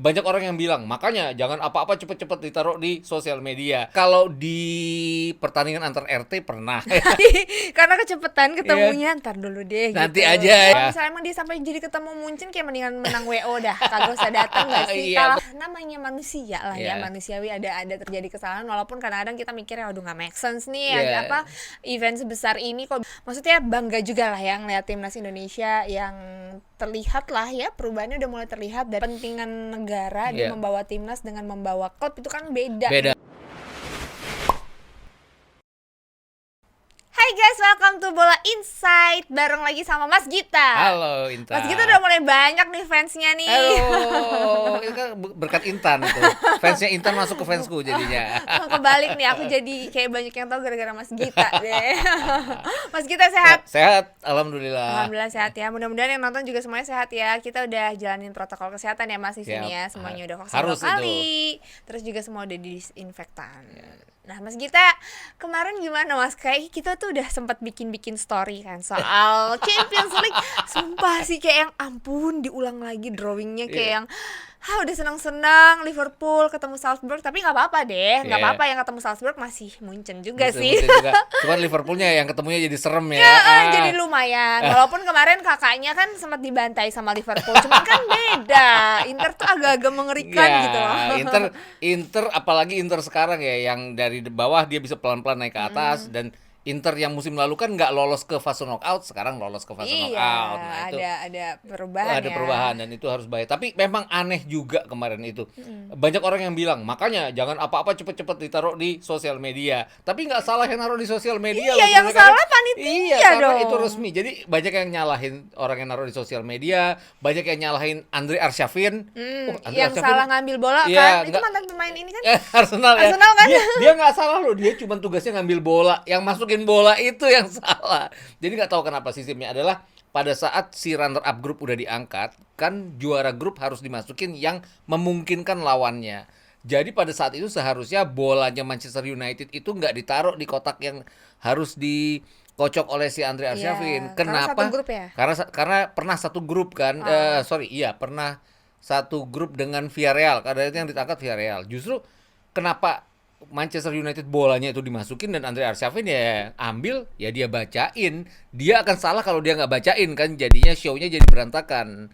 banyak orang yang bilang, makanya jangan apa-apa cepet-cepet ditaruh di sosial media. Kalau di pertandingan antar RT pernah. Karena kecepatan Iya. ketemunya, ntar dulu deh Nanti gitu. aja Kalau ya. misalnya emang dia sampai jadi ketemu Munchen, kayak mendingan menang WO dah, kagak usah datang gak sih? Iya, Kalau namanya manusia lah ya, Iya. manusiawi, ada terjadi kesalahan, walaupun kadang-kadang kita mikirnya waduh nggak make sense nih, Iya. apa event sebesar ini kok. Maksudnya bangga juga lah ya ngeliat timnas Indonesia yang terlihat lah ya, perubahannya udah mulai terlihat dari kepentingan negara. Dia Iya. membawa timnas dengan membawa klub, itu kan beda. Beda. Hai guys, welcome to Bola Insight, bareng lagi sama Mas Gita. Halo Intan. Mas Gita udah mulai banyak nih fansnya nih. Halo, itu kan berkat Intan itu. Fansnya Intan masuk ke fansku jadinya. Kebalik nih, aku jadi kayak banyak yang tahu gara-gara Mas Gita deh. Mas Gita sehat? Sehat, alhamdulillah. Alhamdulillah sehat ya. Mudah-mudahan yang nonton juga semuanya sehat ya. Kita udah jalanin protokol kesehatan ya Mas di sini ya. Semuanya udah vaksin Harus 2 kali. Terus juga semua udah disinfektan. Nah Mas Gita, kemarin gimana Mas? Kayak kita tuh udah sempat bikin story kan soal Champions League. Sumpah sih kayak yang ampun, diulang lagi drawingnya kayak yang udah senang-senang Liverpool ketemu Salzburg, tapi nggak apa-apa deh, nggak apa-apa yang ketemu Salzburg masih Munchen juga Betul, sih. betul juga. Cuman Liverpoolnya yang ketemunya jadi serem ya. Jadi lumayan. Walaupun kemarin kakaknya kan sempat dibantai sama Liverpool, cuman kan beda. Inter tuh agak-agak mengerikan Ya, gitu loh. Inter apalagi Inter sekarang ya yang dari bawah dia bisa pelan-pelan naik ke atas, dan Inter yang musim lalu kan nggak lolos ke fase knockout, sekarang lolos ke fase knockout. Nah, itu ada perubahan ada ya. perubahan dan itu harus baik. Tapi memang aneh juga kemarin itu. Banyak orang yang bilang, makanya jangan apa-apa cepet-cepet ditaruh di sosial media. Tapi nggak salah yang naruh di sosial media. Iya, loh, yang sebenarnya. salah panitia Iya, karena dong. itu resmi. Jadi banyak yang nyalahin orang yang naruh di sosial media, banyak yang nyalahin Andre Arshavin. Andre Yang Arshavin, salah ngambil bola iya, kan. Itu nggak- mantan pemain ini kan. Arsenal ya. Arsenal kan? Dia nggak salah loh, dia cuma tugasnya ngambil bola. Yang masukin bola itu yang salah. Jadi nggak tahu kenapa sistemnya adalah pada saat si runner up grup udah diangkat, kan juara grup harus dimasukin yang memungkinkan lawannya. Jadi pada saat itu seharusnya bolanya Manchester United itu nggak ditaruh di kotak yang harus dikocok oleh si Andre Arshavin. Iya, karena Kenapa? satu grup ya? Karena pernah satu grup kan. Pernah satu grup dengan Villarreal. Karena itu yang ditangkap Villarreal. Justru kenapa Manchester United bolanya itu dimasukin dan Andre Arshavin ya ambil, ya dia bacain. Dia akan salah kalau dia nggak bacain kan, jadinya show-nya jadi berantakan.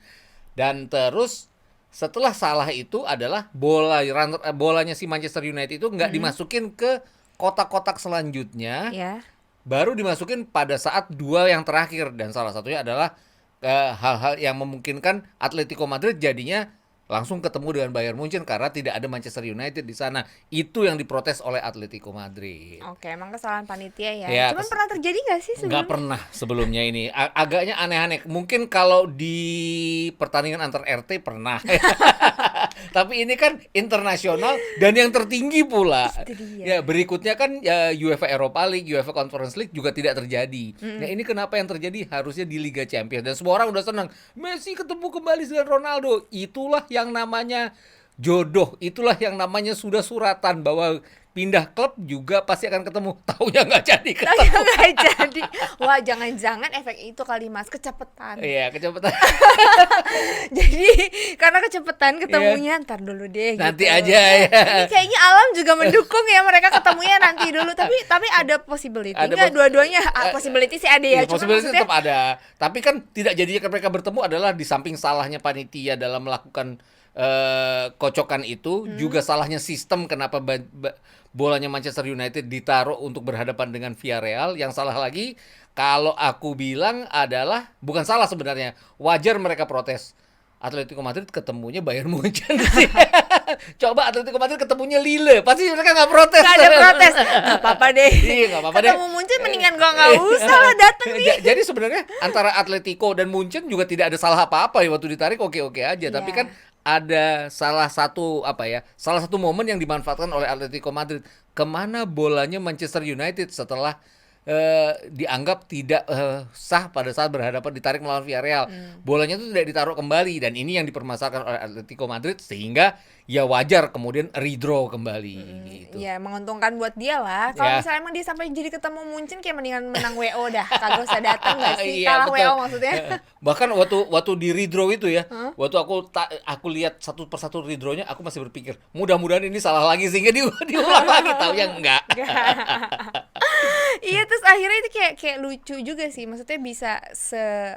Dan terus setelah salah itu adalah bolanya si Manchester United itu nggak dimasukin ke kotak-kotak selanjutnya, Ya. baru dimasukin pada saat dua yang terakhir, dan salah satunya adalah hal-hal yang memungkinkan Atletico Madrid jadinya langsung ketemu dengan Bayern Munchen karena tidak ada Manchester United di sana. Itu yang diprotes oleh Atletico Madrid. Oke, emang kesalahan panitia ya. Ya, Cuman pernah terjadi gak sih sebelumnya? Nggak pernah sebelumnya ini. Agaknya aneh-aneh. Mungkin kalau di pertandingan antar RT pernah. Tapi ini kan internasional dan yang tertinggi pula. Itu dia. Ya, berikutnya kan ya UEFA Europa League, UEFA Conference League juga tidak terjadi. Nah, ini kenapa yang terjadi? Harusnya di Liga Champions. Dan semua orang udah senang. Messi ketemu kembali dengan Ronaldo. Itulah yang namanya jodoh. Itulah yang namanya sudah suratan bahwa pindah klub juga pasti akan ketemu. Taunya nggak jadi Tapi ketemu. nggak jadi. Wah, jangan-jangan efek itu kali Mas, kecepatan. Iya, kecepatan. Jadi karena kecepatan ketemunya ntar dulu deh Nanti gitu. aja ya. Ini kayaknya alam juga mendukung ya mereka ketemunya nanti dulu. Tapi ada possibility Ada nggak pos- dua-duanya? Possibility sih ada ya. Iya, Cuma possibility maksudnya tetap ada. Tapi kan tidak jadinya mereka bertemu adalah di samping salahnya panitia dalam melakukan kocokan itu, juga salahnya sistem kenapa bolanya Manchester United ditaruh untuk berhadapan dengan Villarreal. Yang salah lagi, kalau aku bilang adalah bukan salah sebenarnya. Wajar mereka protes. Atletico Madrid ketemunya Bayern Munchen sih. Coba Atletico Madrid ketemunya Lille, pasti mereka nggak protes. nggak ada protes. Nggak apa-apa deh. Iya, nggak apa-apa deh. Ketemu Munchen mendingan gua nggak usah lah dateng nih. Jadi sebenarnya antara Atletico dan Munchen juga tidak ada salah apa-apa ya, waktu ditarik oke-oke aja. Iya. Tapi kan ada salah satu momen yang dimanfaatkan oleh Atletico Madrid. Kemana bolanya Manchester United setelah dianggap tidak sah pada saat berhadapan ditarik melawan Villarreal. Bolanya itu tidak ditaruh kembali dan ini yang dipermasalahkan oleh Atletico Madrid sehingga ya wajar kemudian redraw kembali gitu. Ya menguntungkan buat dia lah. Kalau Ya. misalnya emang dia sampai jadi ketemu Munchen kayak mendingan menang WO dah. Kagak usah datang gak sih? Iya, Kalah betul. WO maksudnya. Bahkan waktu di redraw itu ya, waktu aku lihat satu persatu redrawnya, aku masih berpikir mudah-mudahan ini salah lagi sehingga diulang lagi, taunya enggak. Iya, terus akhirnya itu kayak lucu juga sih. Maksudnya bisa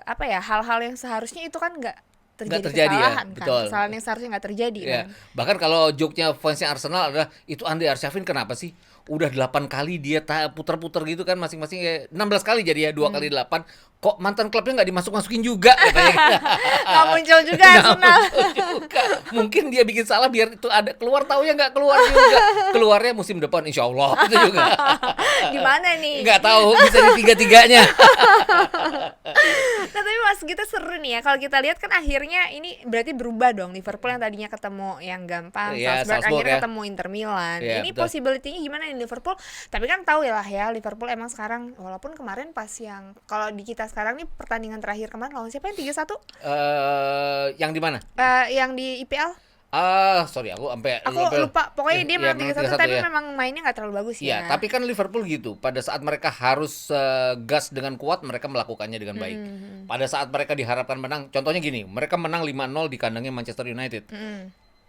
apa ya, hal-hal yang seharusnya itu kan nggak terjadi terjadi ya, kesalahan kan. betul. Kesalahan yang seharusnya nggak terjadi Ya, kan. bahkan kalau joke-nya fansnya Arsenal adalah itu Andre Arshavin kenapa sih? Udah 8 kali dia putar-putar gitu kan masing-masing ya 16 kali jadi ya 2 kali 8. Kok mantan klubnya nggak dimasuk-masukin juga katanya. Nggak muncul juga Nggak Arsenal. muncul juga. Mungkin dia bikin salah biar itu ada keluar, taunya nggak keluar juga. Keluarnya musim depan insya Allah itu juga. Di mana nih? Nggak tahu bisa di tiga-tiganya. Nah tapi Mas kita seru nih ya. Kalau kita lihat kan akhirnya ini berarti berubah dong. Liverpool yang tadinya ketemu yang gampang, Iya, Salzburg Salzburg akhirnya ya. ketemu Inter Milan. Iya, Ini betul. possibility-nya gimana nih Liverpool? Tapi kan tahu ya lah ya, Liverpool emang sekarang walaupun kemarin pas yang kalau di kita sekarang nih pertandingan terakhir kemarin lawan siapa yang 3-1? Yang di mana? Yang di IPL? Sorry aku sampai Aku lupa. Pokoknya dia menang 3-1 tapi ya. memang mainnya nggak terlalu bagus Iya, ya. tapi kan Liverpool gitu. Pada saat mereka harus gas dengan kuat, mereka melakukannya dengan baik. Pada saat mereka diharapkan menang, contohnya gini, mereka menang 5-0 di kandangnya Manchester United.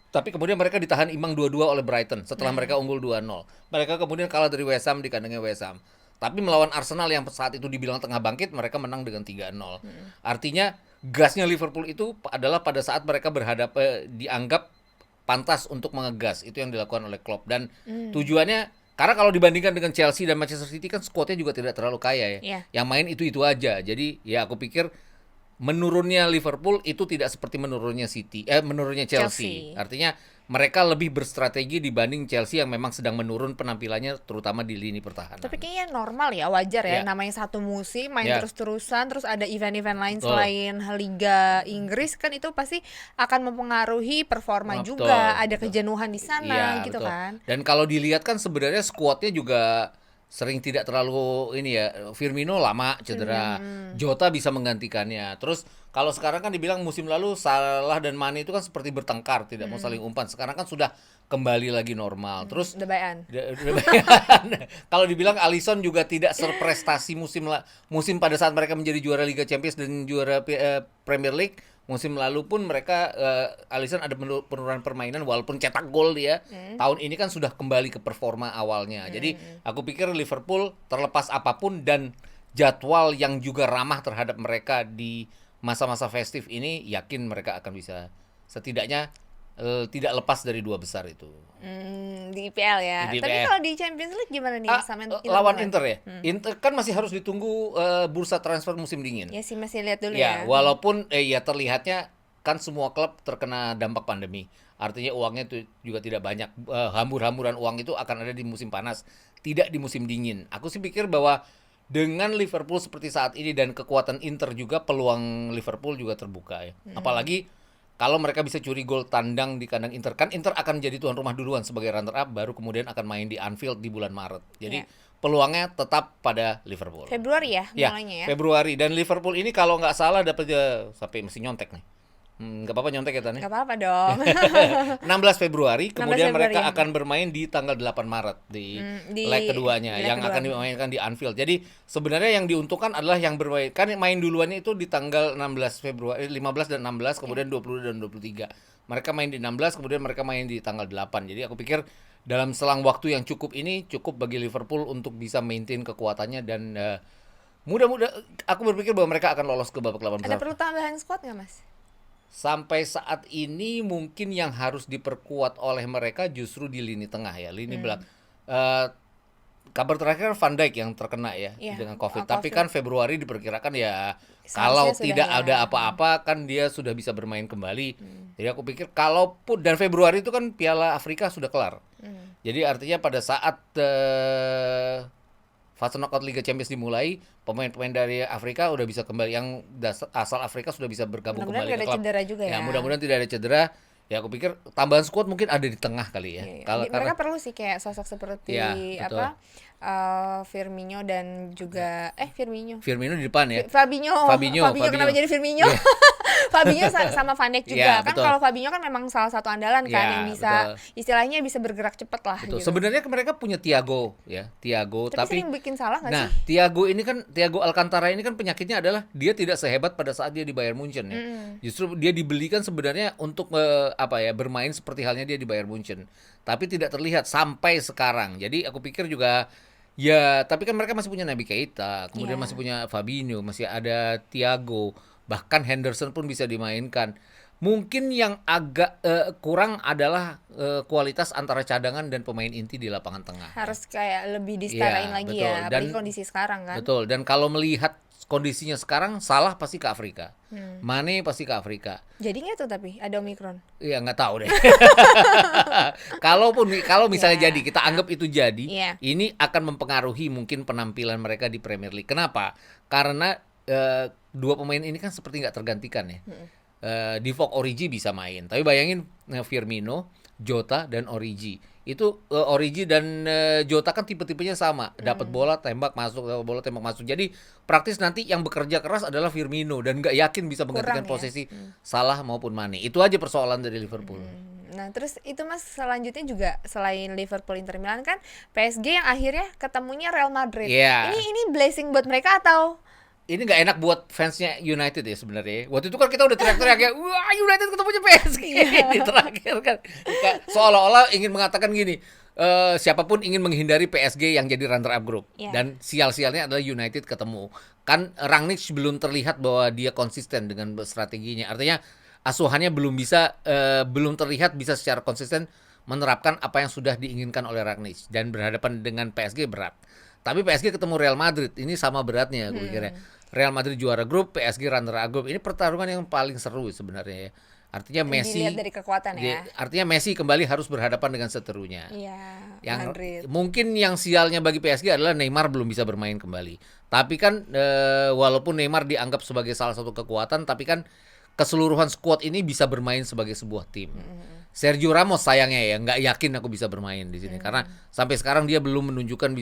Tapi kemudian mereka ditahan imbang 2-2 oleh Brighton setelah mereka unggul 2-0. Mereka kemudian kalah dari West Ham di kandangnya West Ham. Tapi melawan Arsenal yang saat itu dibilang tengah bangkit, mereka menang dengan 3-0. Artinya gasnya Liverpool itu adalah pada saat mereka dianggap pantas untuk mengegas. Itu yang dilakukan oleh Klopp dan tujuannya karena kalau dibandingkan dengan Chelsea dan Manchester City kan skuadnya juga tidak terlalu kaya ya. Iya. Yang main itu aja. Jadi ya aku pikir menurunnya Liverpool itu tidak seperti menurunnya menurunnya Chelsea. Artinya mereka lebih berstrategi dibanding Chelsea yang memang sedang menurun penampilannya terutama di lini pertahanan. Tapi kayaknya normal ya, wajar ya. Ya. Namanya satu musim main Ya. terus-terusan, terus ada event-event lain Betul. selain Liga Inggris kan itu pasti akan mempengaruhi performa Betul, juga. Ada betul. kejenuhan di sana Iya, gitu betul. kan. Dan kalau dilihat kan sebenarnya skuadnya juga sering tidak terlalu ini ya. Firmino lama cedera, Jota bisa menggantikannya. Terus kalau sekarang kan dibilang musim lalu Salah dan Mane itu kan seperti bertengkar, tidak mau saling umpan. Sekarang kan sudah kembali lagi normal. Terus Udah bayan. kalau dibilang Alisson juga tidak serprestasi musim pada saat mereka menjadi juara Liga Champions dan juara Premier League. Musim lalu pun mereka Alisson ada penurunan permainan walaupun cetak gol dia. Tahun ini kan sudah kembali ke performa awalnya. Jadi aku pikir Liverpool terlepas apapun dan jadwal yang juga ramah terhadap mereka di masa-masa festif ini, yakin mereka akan bisa setidaknya tidak lepas dari 2 besar itu. Di IPL ya. Di Tapi IPL. kalau di Champions League gimana nih sama Lawan Milan? Inter ya. Inter kan masih harus ditunggu bursa transfer musim dingin. Ya sih masih lihat dulu Ya, ya. walaupun ya terlihatnya kan semua klub terkena dampak pandemi. Artinya uangnya itu juga tidak banyak. Hambur-hamburan uang itu akan ada di musim panas, tidak di musim dingin. Aku sih pikir bahwa dengan Liverpool seperti saat ini dan kekuatan Inter juga peluang Liverpool juga terbuka ya. Apalagi kalau mereka bisa curi gol tandang di kandang Inter, kan Inter akan jadi tuan rumah duluan sebagai runner up, baru kemudian akan main di Anfield di bulan Maret. Jadi Ya. peluangnya tetap pada Liverpool. Februari ya Ya, mulainya ya. Februari. Dan Liverpool ini kalau nggak salah dapat sampai mesti nyontek nih. Nggak apa-apa nyontek ya Tan ya? Gak apa-apa dong. 16 Februari, kemudian 16 mereka Februari. akan bermain di tanggal 8 Maret di di leg keduanya leg yang kedua. akan dimainkan di Anfield. Jadi sebenarnya yang diuntungkan adalah yang bermain kan main duluannya itu di tanggal 16 Februari, 15 dan 16, kemudian 20 dan 23. Mereka main di 16, kemudian mereka main di tanggal 8. Jadi aku pikir dalam selang waktu yang cukup ini cukup bagi Liverpool untuk bisa maintain kekuatannya dan mudah-mudahan aku berpikir bahwa mereka akan lolos ke babak 8 Ada besar. perlu tambahan squad nggak Mas? Sampai saat ini mungkin yang harus diperkuat oleh mereka justru di lini tengah ya, lini belakang. Kabar terakhir Van Dijk yang terkena ya Iya, dengan COVID. COVID. Tapi kan Februari diperkirakan ya Seharusnya kalau sudah tidak ya. ada apa-apa kan dia sudah bisa bermain kembali. Jadi aku pikir kalaupun dan Februari itu kan Piala Afrika sudah kelar. Jadi artinya pada saat fase knockout Liga Champions dimulai, pemain-pemain dari Afrika udah bisa kembali, yang asal Afrika sudah bisa bergabung Mudah-mudahan kembali tidak ke ada klub. cedera juga ya. Mudah-mudahan tidak ada cedera. Ya aku pikir tambahan squad mungkin ada di tengah kali ya. Iya, iya. Kalau Mereka perlu sih kayak sosok seperti Iya, betul. apa Firmino dan juga Firmino. Firmino di depan ya. Fabinho kenapa jadi Firmino? Fabinho sama Van Dijk juga. Iya, Kan betul. kalau Fabinho kan memang salah satu andalan kan Iya, yang bisa istilahnya bisa bergerak cepat lah Betul. gitu. Sebenarnya mereka punya Thiago ya, Thiago Tapi sering bikin salah nggak nah, sih? Thiago Alcantara ini kan penyakitnya adalah dia tidak sehebat pada saat dia di Bayern Munchen ya. Justru dia dibelikan sebenarnya untuk bermain seperti halnya dia di Bayern Munchen. Tapi tidak terlihat sampai sekarang. Jadi aku pikir juga ya, tapi kan mereka masih punya Naby Keita, kemudian masih punya Fabinho, masih ada Thiago, bahkan Henderson pun bisa dimainkan. Mungkin yang agak kurang adalah kualitas antara cadangan dan pemain inti di lapangan tengah. Harus kayak lebih disetarain Iya, lagi betul. ya, apalagi kondisi sekarang kan. Betul. Dan kalau melihat kondisinya sekarang, Salah pasti ke Afrika, Mane pasti ke Afrika. Jadi nggak tuh tapi ada Omikron. Iya, nggak tahu deh. Kalau misalnya jadi, kita anggap itu jadi, ini akan mempengaruhi mungkin penampilan mereka di Premier League. Kenapa? Karena dua pemain ini kan seperti nggak tergantikan ya. Divock Origi bisa main, tapi bayangin Firmino, Jota dan Origi. Itu Origi dan Jota kan tipe-tipenya sama, dapat bola tembak masuk, dapat bola tembak masuk. Jadi praktis nanti yang bekerja keras adalah Firmino dan nggak yakin bisa menggantikan posisi Salah maupun Mane. Itu aja persoalan dari Liverpool. Nah terus itu Mas, selanjutnya juga selain Liverpool, Inter Milan kan PSG yang akhirnya ketemunya Real Madrid. Ini blessing buat mereka atau ini nggak enak buat fansnya United ya sebenarnya. Waktu itu kan kita udah teriak-teriak ya, wah United ketemunya PSG di terakhir kan. Seolah-olah ingin mengatakan gini, siapapun ingin menghindari PSG yang jadi runner up group. Dan sial-sialnya adalah United ketemu. Kan Rangnick belum terlihat bahwa dia konsisten dengan strateginya. Artinya asuhannya belum terlihat bisa secara konsisten menerapkan apa yang sudah diinginkan oleh Rangnick. Dan berhadapan dengan PSG berat. Tapi PSG ketemu Real Madrid, ini sama beratnya gue pikirnya. Real Madrid juara grup, PSG runner up grup. Ini pertarungan yang paling seru sebenarnya ya. Artinya Messi dilihat dari kekuatan ya. Artinya Messi kembali harus berhadapan dengan seterunya. Yang Madrid. Mungkin yang sialnya bagi PSG adalah Neymar belum bisa bermain kembali. Tapi kan walaupun Neymar dianggap sebagai salah satu kekuatan, tapi kan keseluruhan skuad ini bisa bermain sebagai sebuah tim. Sergio Ramos sayangnya ya nggak yakin aku bisa bermain di sini karena sampai sekarang dia belum menunjukkan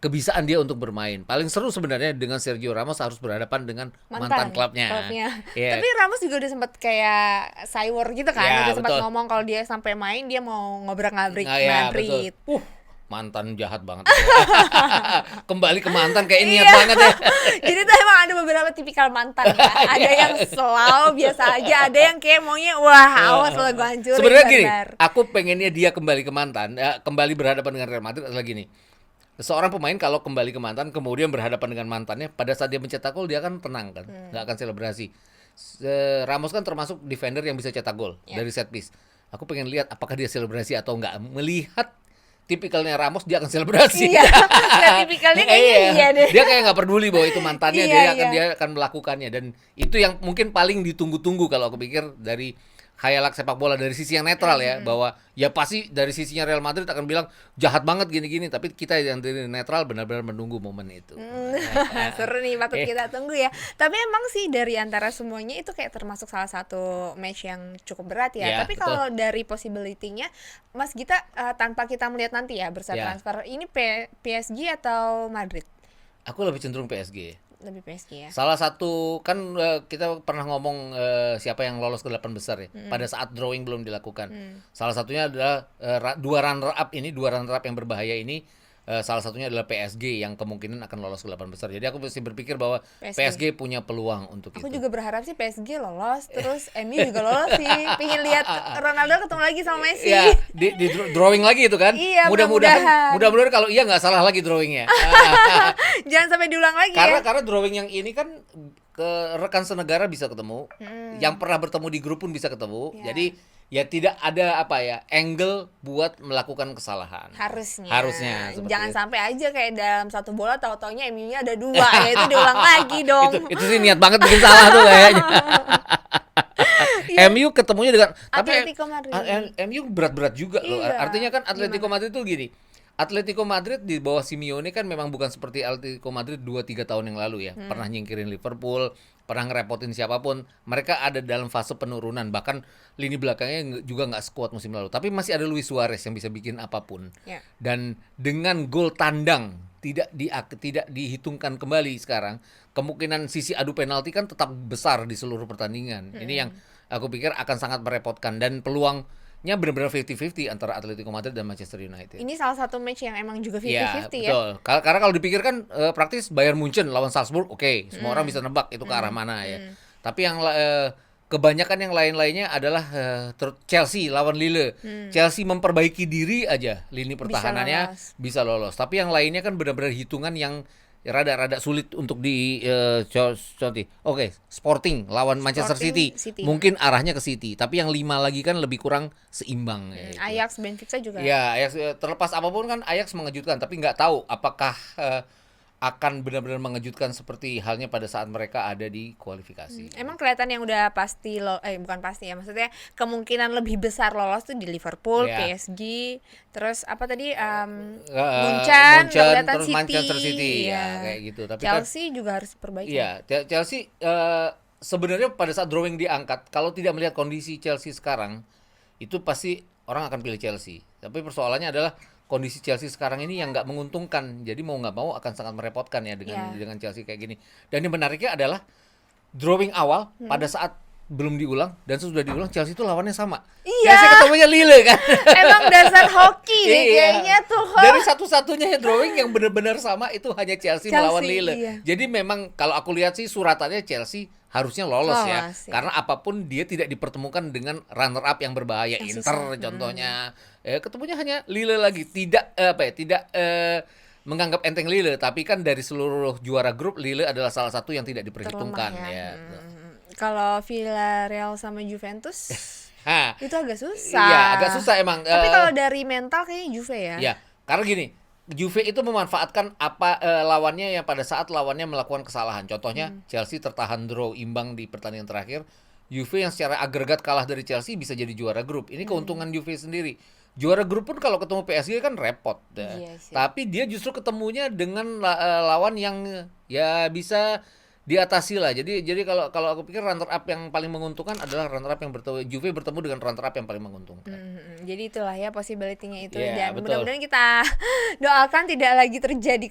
kebisaan dia untuk bermain. Paling seru sebenarnya dengan Sergio Ramos harus berhadapan dengan mantan klubnya. Tapi Ramos juga udah sempat kayak cyber gitu kan, udah sempat ngomong kalau dia sampai main dia mau ngobrak-ngabrik Madrid. Mantan jahat banget. Kembali ke mantan kayak niat banget ya. Jadi tuh emang ada beberapa tipikal mantan ya. Ada yang slow biasa aja, ada yang kayak maunya awas lo gue hancurin. Sebenarnya gini, aku pengennya dia kembali ke mantan, kembali berhadapan dengan Real Madrid adalah gini. Seorang pemain kalau kembali ke mantan kemudian berhadapan dengan mantannya, pada saat dia mencetak gol dia akan tenang kan, nggak akan selebrasi. Ramos kan termasuk defender yang bisa cetak gol dari set piece. Aku pengen lihat apakah dia selebrasi atau enggak. Melihat tipikalnya Ramos, dia akan selebrasi. Tipikalnya kayaknya iya deh. Dia kayak nggak peduli bahwa itu mantannya, dia akan melakukannya. Dan itu yang mungkin paling ditunggu-tunggu kalau aku pikir dari khayalak sepak bola dari sisi yang netral ya, bahwa ya pasti dari sisinya Real Madrid akan bilang jahat banget gini-gini, tapi kita yang dari netral benar-benar menunggu momen itu. Seru nih, patut kita tunggu ya. Tapi emang sih dari antara semuanya itu kayak termasuk salah satu match yang cukup berat ya. Tapi kalau dari possibility-nya Mas Gita, tanpa kita melihat nanti ya bursa transfer, ini PSG atau Madrid? Aku lebih cenderung PSG. Lebih PSG ya. Salah satu kan kita pernah ngomong siapa yang lolos ke 8 besar ya. Pada saat drawing belum dilakukan. Salah satunya adalah dua runner up yang berbahaya ini. Salah satunya adalah PSG yang kemungkinan akan lolos ke 8 besar. Jadi aku masih berpikir bahwa PSG punya peluang untuk itu. Aku juga berharap sih PSG lolos, terus MU juga lolos sih. Pengen lihat Ronaldo ketemu lagi sama Messi. Iya, di drawing lagi itu kan. Iya, mudah-mudahan kalau iya nggak salah lagi drawingnya. Jangan sampai diulang lagi karena drawing yang ini kan ke rekan senegara bisa ketemu, yang pernah bertemu di grup pun bisa ketemu. Jadi ya tidak ada angle buat melakukan kesalahan. Harusnya jangan sampai aja kayak dalam satu bola tahu-taunya MU-nya ada 2 ya, itu diulang lagi dong. itu sih niat banget bikin salah tuh kayaknya. MU ketemunya dengan Atletico Madrid. MU berat-berat juga loh. Artinya kan Atletico Madrid tuh gini. Atletico Madrid di bawah Simeone kan memang bukan seperti Atletico Madrid 2-3 tahun yang lalu ya. Pernah nyingkirin Liverpool, pernah ngerepotin siapapun. Mereka ada dalam fase penurunan, bahkan lini belakangnya juga nggak sekuat musim lalu. Tapi masih ada Luis Suarez yang bisa bikin apapun. Ya. Dan dengan gol tandang tidak dihitungkan kembali sekarang, kemungkinan sisi adu penalti kan tetap besar di seluruh pertandingan. Ini yang aku pikir akan sangat merepotkan, dan peluangnya benar-benar 50-50 antara Atletico Madrid dan Manchester United. Ini salah satu match yang emang juga 50-50 Ya, ya. betul. Karena kalau dipikirkan praktis Bayern Munchen lawan Salzburg, oke, semua orang bisa nebak itu ke arah mana ya. Tapi yang kebanyakan yang lain-lainnya adalah Chelsea lawan Lille. Chelsea memperbaiki diri aja, lini pertahanannya bisa lolos. Tapi yang lainnya kan benar-benar hitungan yang rada-rada sulit untuk contoh. Oke, Sporting lawan Manchester City. Mungkin arahnya ke City, tapi yang 5 lagi kan lebih kurang seimbang. Ajax, Benfica juga. Ya, Ajax, terlepas apapun kan Ajax mengejutkan, tapi nggak tahu apakah akan benar-benar mengejutkan seperti halnya pada saat mereka ada di kualifikasi. Emang kelihatan yang udah pasti bukan pasti ya, maksudnya kemungkinan lebih besar lolos tuh di Liverpool, PSG, terus apa tadi Munchen, terus City. Manchester City ya, kayak gitu. Tapi Chelsea juga harus perbaiki. Iya, Chelsea sebenarnya pada saat drawing diangkat, kalau tidak melihat kondisi Chelsea sekarang, itu pasti orang akan pilih Chelsea. Tapi persoalannya adalah kondisi Chelsea sekarang ini yang nggak menguntungkan, jadi mau nggak mau akan sangat merepotkan ya dengan Chelsea kayak gini. Dan yang menariknya adalah drawing awal pada saat belum diulang dan sudah diulang, Chelsea itu lawannya sama. Iya. Chelsea ketemunya Lille kan. Emang dasar hoki nih kayaknya tuh. Dari satu-satunya drawing yang benar-benar sama itu hanya Chelsea melawan Lille. Iya. Jadi memang kalau aku lihat sih suratannya Chelsea harusnya lolos ya. Karena apapun dia tidak dipertemukan dengan runner up yang berbahaya. Yang Inter contohnya. Ketemunya hanya Lille lagi. Tidak menganggap enteng Lille, tapi kan dari seluruh juara grup Lille adalah salah satu yang tidak diperhitungkan ya. Kalau Villarreal sama Juventus itu agak susah. Iya, agak susah emang. Tapi kalau dari mental kayaknya Juve ya. Iya, karena gini, Juve itu memanfaatkan lawannya yang pada saat lawannya melakukan kesalahan. Contohnya Chelsea tertahan draw imbang di pertandingan terakhir. Juve yang secara agregat kalah dari Chelsea bisa jadi juara grup. Ini keuntungan Juve sendiri. Juara grup pun kalau ketemu PSG kan repot. Tapi dia justru ketemunya dengan lawan yang ya bisa diatasi lah. Jadi kalau aku pikir runner up yang paling menguntungkan adalah runner up yang Juve bertemu dengan runner up yang paling menguntungkan. Jadi itulah ya possibility-nya itu, dan mudah-mudahan kita doakan tidak lagi terjadi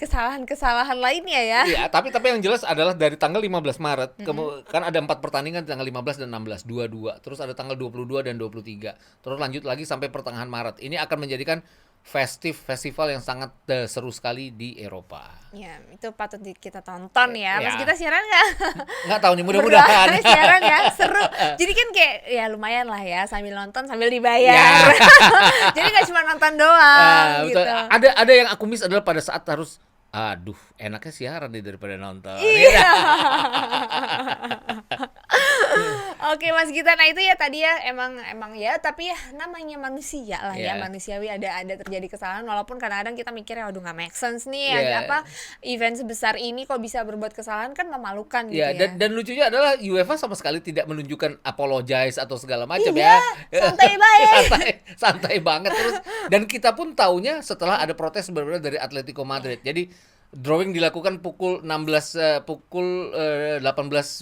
kesalahan lainnya ya. Iya, tapi yang jelas adalah dari tanggal 15 Maret kan ada 4 pertandingan di tanggal 15 dan 16, 22. Terus ada tanggal 22 dan 23. Terus lanjut lagi sampai pertengahan Maret. Ini akan menjadikan festival yang sangat seru sekali di Eropa. Ya, itu patut kita tonton ya. Mas kita siaran nggak? Nggak tahu nih, mudah-mudahan. Siaran ya, seru. Jadi kan kayak ya lumayan lah ya, sambil nonton sambil dibayar. Jadi nggak cuma nonton doang gitu. Ada yang aku miss adalah pada saat harus enaknya siaran nih daripada nonton. Iya. Oke Mas Gita, nah itu ya tadi ya emang ya, tapi ya namanya manusia lah ya, manusiawi ada terjadi kesalahan, walaupun kadang-kadang kita mikirnya aduh nggak make sense nih, event sebesar ini kok bisa berbuat kesalahan, kan memalukan gitu ya. Dan lucunya adalah UEFA sama sekali tidak menunjukkan apologize atau segala macam santai banget. santai banget terus, dan kita pun taunya setelah ada protes benar-benar dari Atletico Madrid. Jadi drawing dilakukan pukul 18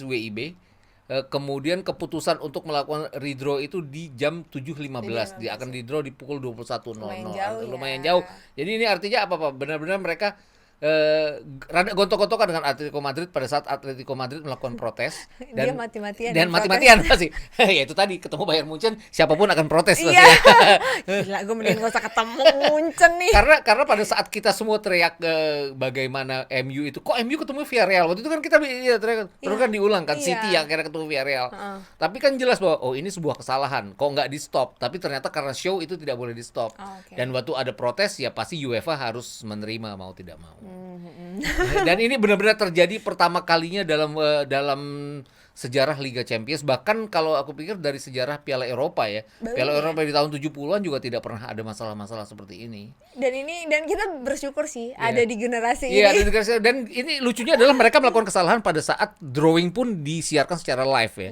WIB. Kemudian keputusan untuk melakukan redraw itu di jam 7.15. Dia akan redraw di pukul 21.00. Lumayan jauh. Jadi ini artinya apa? Benar-benar mereka rada gontok-gontokan dengan Atletico Madrid pada saat Atletico Madrid melakukan protes, dan mati-matian pasti. Ya itu tadi ketemu Bayern Munchen, siapapun akan protes pasti. Gila, gue mending gak usah ketemu Munchen nih. Karena pada saat kita semua teriak bagaimana MU itu, kok MU ketemu Villarreal, waktu itu kan kita teriak, terus kan diulang kan City yang akhirnya ketemu Villarreal. Tapi kan jelas bahwa ini sebuah kesalahan, kok nggak di stop. Tapi ternyata karena show itu tidak boleh di stop. Dan waktu ada protes ya pasti UEFA harus menerima mau tidak mau. Dan ini benar-benar terjadi pertama kalinya dalam sejarah Liga Champions, bahkan kalau aku pikir dari sejarah Piala Eropa ya. Baru Piala ya. Eropa di tahun 70-an juga tidak pernah ada masalah-masalah seperti ini. Dan kita bersyukur sih ada di generasi Iya, ini. dan ini lucunya adalah mereka melakukan kesalahan pada saat drawing pun disiarkan secara live ya.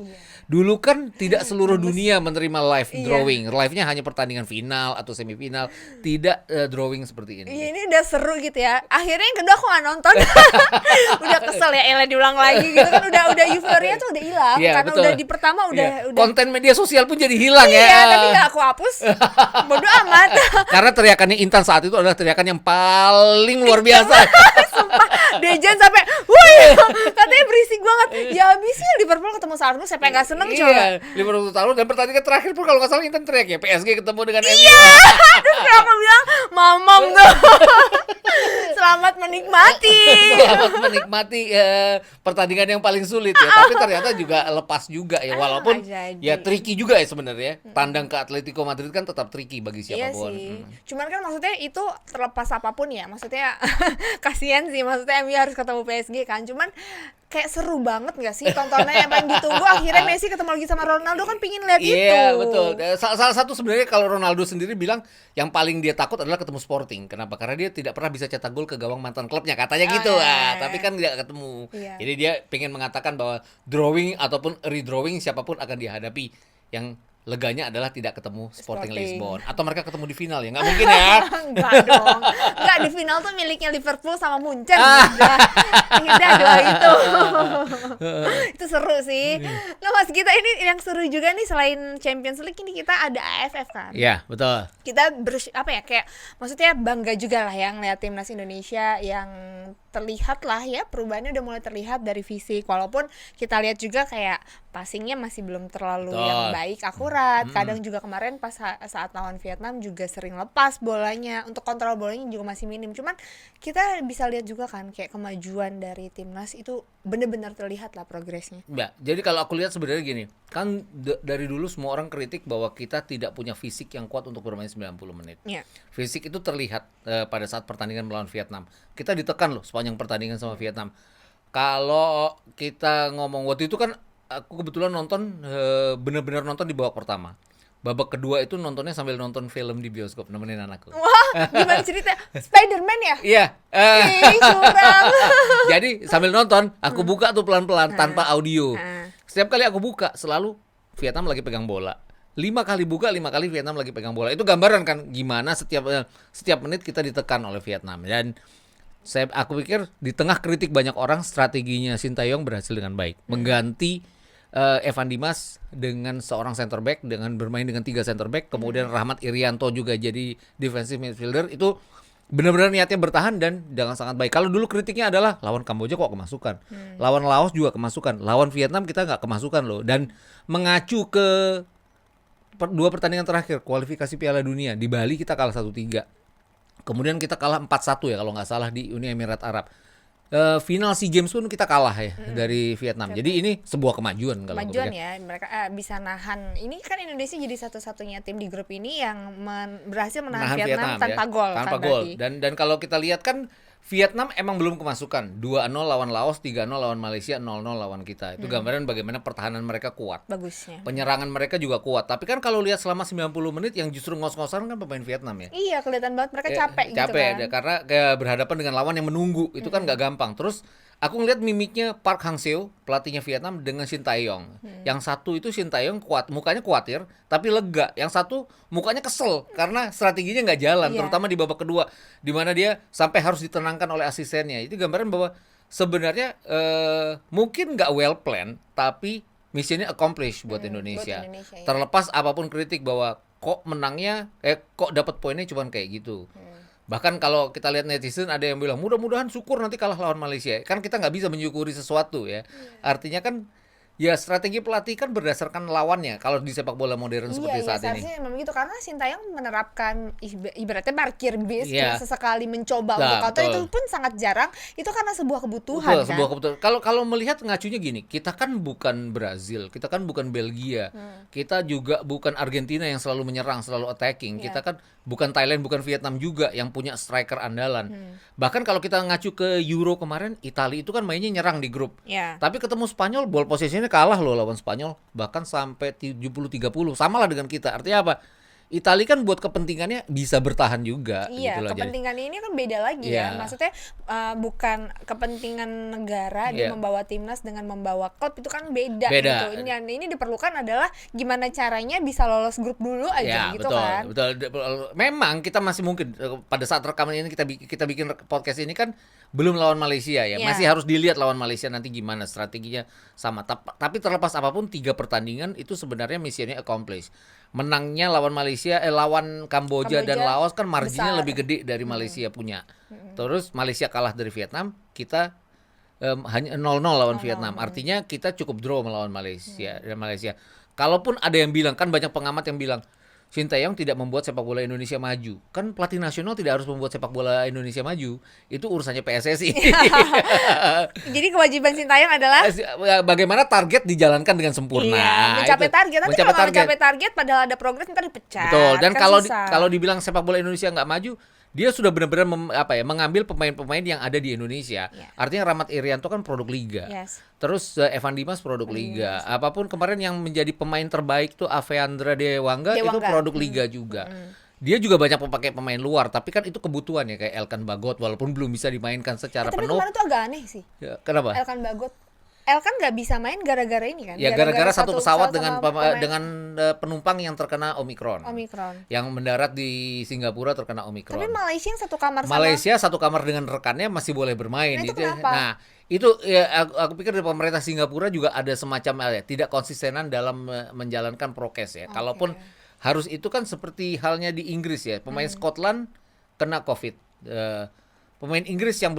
Dulu kan tidak seluruh dunia menerima live drawing. Live-nya hanya pertandingan final atau semifinal, tidak drawing seperti ini. Iya, ini udah seru gitu ya. Akhirnya yang kedua aku nggak nonton. Udah kesel ya elah diulang lagi gitu kan, udah euforia tuh udah hilang Iya, karena betul. udah di pertama udah. Konten media sosial pun jadi hilang Iya, ya. tapi nggak aku hapus. Bodoh amat. Karena teriakannya Intan saat itu adalah teriakan yang paling luar biasa. Sumpah, Dejan sampai, woi, katanya berisik banget. Ya abisnya Liverpool ketemu Arsenal, siapa yang nggak seneng coba? Iya, Liverpool taruh dan pertandingan terakhir pun kalau nggak salah Intan teriak ya, PSG ketemu dengan MU. Terus aku bilang, mamam tuh. Selamat menikmati. Selamat menikmati pertandingan yang paling sulit ya. Tapi ternyata juga lepas juga ya, walaupun nggak jadi. ya tricky juga ya sebenarnya. Tandang ke Atletico Madrid kan tetap tricky bagi Iya siapapun. sih. Cuman kan maksudnya itu terlepas apapun ya. Maksudnya kasihan sih. Maksudnya MU harus ketemu PSG kan. Cuman kayak seru banget gak sih tontonannya yang paling ditunggu, akhirnya Messi ketemu lagi sama Ronaldo, kan pingin lihat itu. Iya betul. Salah satu sebenarnya kalau Ronaldo sendiri bilang yang paling dia takut adalah ketemu Sporting. Kenapa? Karena dia tidak pernah bisa cetak gol ke gawang mantan klubnya, katanya gitu. Tapi kan tidak ketemu. Iya. Jadi dia pengen mengatakan bahwa drawing ataupun redrawing siapapun akan dihadapi. Yang leganya adalah tidak ketemu Sporting Lisbon, atau mereka ketemu di final ya, nggak mungkin ya. Enggak dong. Enggak, di final tuh miliknya Liverpool sama Munchen. Tidak dua itu. Itu seru sih. Nah Mas, kita ini yang seru juga nih, selain Champions League ini kita ada AFF kan. Iya betul. Kita kayak maksudnya bangga juga lah yang lihat timnas Indonesia yang terlihat lah ya, perubahannya udah mulai terlihat dari fisik, walaupun kita lihat juga kayak passingnya masih belum terlalu yang baik, akurat. Kadang juga kemarin pas saat lawan Vietnam juga sering lepas bolanya, untuk kontrol bolanya juga masih minim. Cuman kita bisa lihat juga kan kayak kemajuan dari timnas itu benar-benar terlihat lah progresnya. Ya, jadi kalau aku lihat sebenarnya gini, kan dari dulu semua orang kritik bahwa kita tidak punya fisik yang kuat untuk bermain 90 menit. Iya. Fisik itu terlihat pada saat pertandingan melawan Vietnam. Kita ditekan loh sepanjang pertandingan sama Vietnam. Kalau kita ngomong waktu itu kan aku kebetulan nonton benar-benar nonton di babak pertama. Babak kedua itu nontonnya sambil nonton film di bioskop nemenin anakku. Wah, gimana cerita? Spider-Man ya? Iya. Ih, curang. Jadi sambil nonton aku buka tuh pelan-pelan tanpa audio. Setiap kali aku buka selalu Vietnam lagi pegang bola. 5 kali buka, 5 kali Vietnam lagi pegang bola. Itu gambaran kan gimana setiap menit kita ditekan oleh Vietnam. Dan aku pikir di tengah kritik banyak orang, strateginya Sintayong berhasil dengan baik. Mengganti Evan Dimas dengan seorang center back, dengan bermain dengan 3 center back, kemudian Rahmat Irianto juga jadi defensive midfielder. Itu benar-benar niatnya bertahan dan dengan sangat baik. Kalau dulu kritiknya adalah lawan Kamboja kok kemasukan, lawan Laos juga kemasukan, lawan Vietnam kita nggak kemasukan loh. Dan mengacu ke 2 pertandingan terakhir kualifikasi Piala Dunia, di Bali kita kalah 1-3, kemudian kita kalah 4-1 ya kalau nggak salah di Uni Emirat Arab. Final SEA Games pun kita kalah ya dari Vietnam. Jadi ini sebuah kemajuan kalau Kemajuan ya, mereka bisa nahan. Ini kan Indonesia jadi satu-satunya tim di grup ini yang berhasil menahan Vietnam tanpa gol. Tanpa kan gol. berarti. Dan kalau kita lihat kan Vietnam emang belum kemasukan. 2-0 lawan Laos, 3-0 lawan Malaysia, 0-0 lawan kita. Itu gambaran bagaimana pertahanan mereka kuat. Bagusnya. Penyerangan mereka juga kuat. Tapi kan kalau lihat selama 90 menit yang justru ngos-ngosan kan pemain Vietnam ya. Iya, kelihatan banget mereka capek gitu kan. Karena kayak berhadapan dengan lawan yang menunggu. Itu kan nggak gampang. Terus aku ngeliat mimiknya Park Hang-seo, pelatihnya Vietnam, dengan Sintayong. Yang satu itu Sintayong mukanya khawatir, tapi lega. Yang satu mukanya kesel karena strateginya nggak jalan, terutama di babak kedua, di mana dia sampai harus ditenangkan oleh asistennya. Itu gambaran bahwa sebenarnya mungkin nggak well planned, tapi misinya accomplished buat Indonesia. Buat Indonesia, ya. Terlepas apapun kritik bahwa kok menangnya, kok dapat poinnya cuma kayak gitu. Bahkan kalau kita lihat netizen ada yang bilang mudah-mudahan syukur nanti kalah lawan Malaysia. Kan kita nggak bisa menyukuri sesuatu ya. Artinya kan ya strategi pelatih kan berdasarkan lawannya kalau di sepak bola modern seperti saat ini. Iya, memang gitu, karena Sintayong menerapkan ibaratnya parkir bis, Iya. sesekali mencoba Nah, untuk counter, betul. itu pun sangat jarang. Itu karena sebuah kebutuhan kan. Sebuah kebetulan. Kalau melihat ngacunya gini, kita kan bukan Brazil, kita kan bukan Belgia, kita juga bukan Argentina yang selalu menyerang, selalu attacking. Iya. Kita kan bukan Thailand, bukan Vietnam juga yang punya striker andalan. Bahkan kalau kita ngacu ke Euro kemarin, Italia itu kan mainnya nyerang di grup. Iya. Tapi ketemu Spanyol, ball possession kemarin kalah loh lawan Spanyol, bahkan sampai 70-30, samalah dengan kita. Artinya apa? Italia kan buat kepentingannya bisa bertahan juga Iya, gitu loh. kepentingannya ini kan beda lagi Iya. ya. Maksudnya bukan kepentingan negara dia Iya. membawa timnas dengan membawa klub itu kan beda, Beda. gitu. Ini diperlukan adalah gimana caranya bisa lolos grup dulu aja Ya, gitu betul, kan. betul. Memang kita masih mungkin pada saat rekaman ini kita bikin podcast ini kan belum lawan Malaysia ya. Ya. Masih harus dilihat lawan Malaysia nanti gimana strateginya sama. Tapi terlepas apapun 3 pertandingan itu sebenarnya misinya accomplish. Menangnya lawan Malaysia, lawan Kamboja dan Kamboja Laos kan marginnya besar. lebih gede dari Malaysia punya. Terus Malaysia kalah dari Vietnam, kita hanya 0-0 lawan Vietnam. Artinya kita cukup draw melawan Malaysia dan Malaysia. Kalaupun ada yang bilang, kan banyak pengamat yang bilang Sinteyong tidak membuat sepak bola Indonesia maju. Kan pelatih nasional tidak harus membuat sepak bola Indonesia maju. Itu urusannya PSSI. Jadi kewajiban Sintayong adalah Bagaimana target dijalankan dengan sempurna. mencapai Itu, target. Tapi mencapai kalau nggak mencapai target padahal ada progres ntar dipecat. Betul. Dan kan kalau susah. kalau dibilang sepak bola Indonesia nggak maju, dia sudah benar-benar mengambil pemain-pemain yang ada di Indonesia. Yeah. Artinya Rahmat Irianto kan produk liga. Yes. Terus Evan Dimas produk liga. Apapun kemarin yang menjadi pemain terbaik tuh Aveandra Dewangga itu produk liga juga. Dia juga banyak memakai pemain luar, tapi kan itu kebutuhan ya, kayak Elkan Bagot walaupun belum bisa dimainkan secara Tapi penuh. kemarin tuh agak aneh sih. Ya, kenapa? Elkan Bagot. Elkan nggak bisa main gara-gara ini kan? Ya gara-gara satu pesawat sama dengan penumpang yang terkena Omikron. Yang mendarat di Singapura terkena Omikron. Tapi Malaysia yang satu kamar sama Malaysia satu kamar dengan rekannya masih boleh bermain. Nah, itu kenapa? Nah, itu ya, aku pikir dari pemerintah Singapura juga ada semacam tidak konsistenan dalam menjalankan prokes ya. Kalaupun harus itu kan seperti halnya di Inggris ya. Pemain Scotland kena COVID. Pemain Inggris yang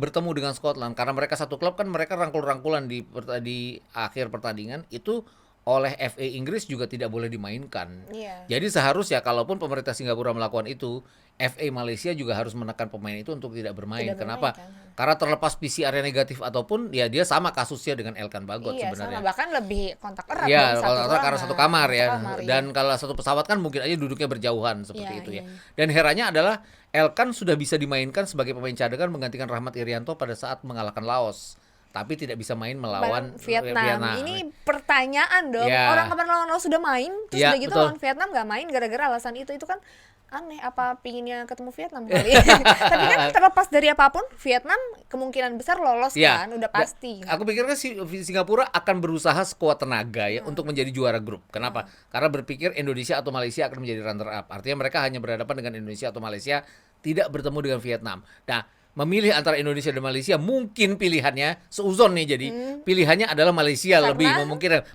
bertemu dengan Scotland karena mereka satu klub kan, mereka rangkul-rangkulan di akhir pertandingan itu oleh FA Inggris juga tidak boleh dimainkan. Iya. Jadi seharusnya kalaupun pemerintah Singapura melakukan itu, FA Malaysia juga harus menekan pemain itu untuk tidak bermain. Kenapa? Karena terlepas PCR negatif ataupun ya dia sama kasusnya dengan Elkan Bagot sebenarnya. Sama, bahkan lebih kontak erat. Iya, karena satu kamar ya. Kamar, Dan kalau satu pesawat kan mungkin aja duduknya berjauhan seperti itu ya. Iya. Dan herannya adalah Elkan sudah bisa dimainkan sebagai pemain cadangan menggantikan Rahmat Irianto pada saat mengalahkan Laos. Tapi tidak bisa main melawan Vietnam. Ini pertanyaan dong. Ya. Orang kemarin lawan Laos sudah main, terus Ya, udah gitu betul. lawan Vietnam nggak main gara-gara alasan itu kan aneh. Apa pinginnya ketemu Vietnam kali? Tapi kan terlepas dari apapun, Vietnam kemungkinan besar lolos Ya. kan, udah pasti. Aku pikir kan Singapura akan berusaha sekuat tenaga ya untuk menjadi juara grup. Kenapa? Karena berpikir Indonesia atau Malaysia akan menjadi runner up. Artinya mereka hanya berhadapan dengan Indonesia atau Malaysia, tidak bertemu dengan Vietnam. Nah, memilih antara Indonesia dan Malaysia mungkin pilihannya seuzon nih, jadi pilihannya adalah Malaysia. Lebih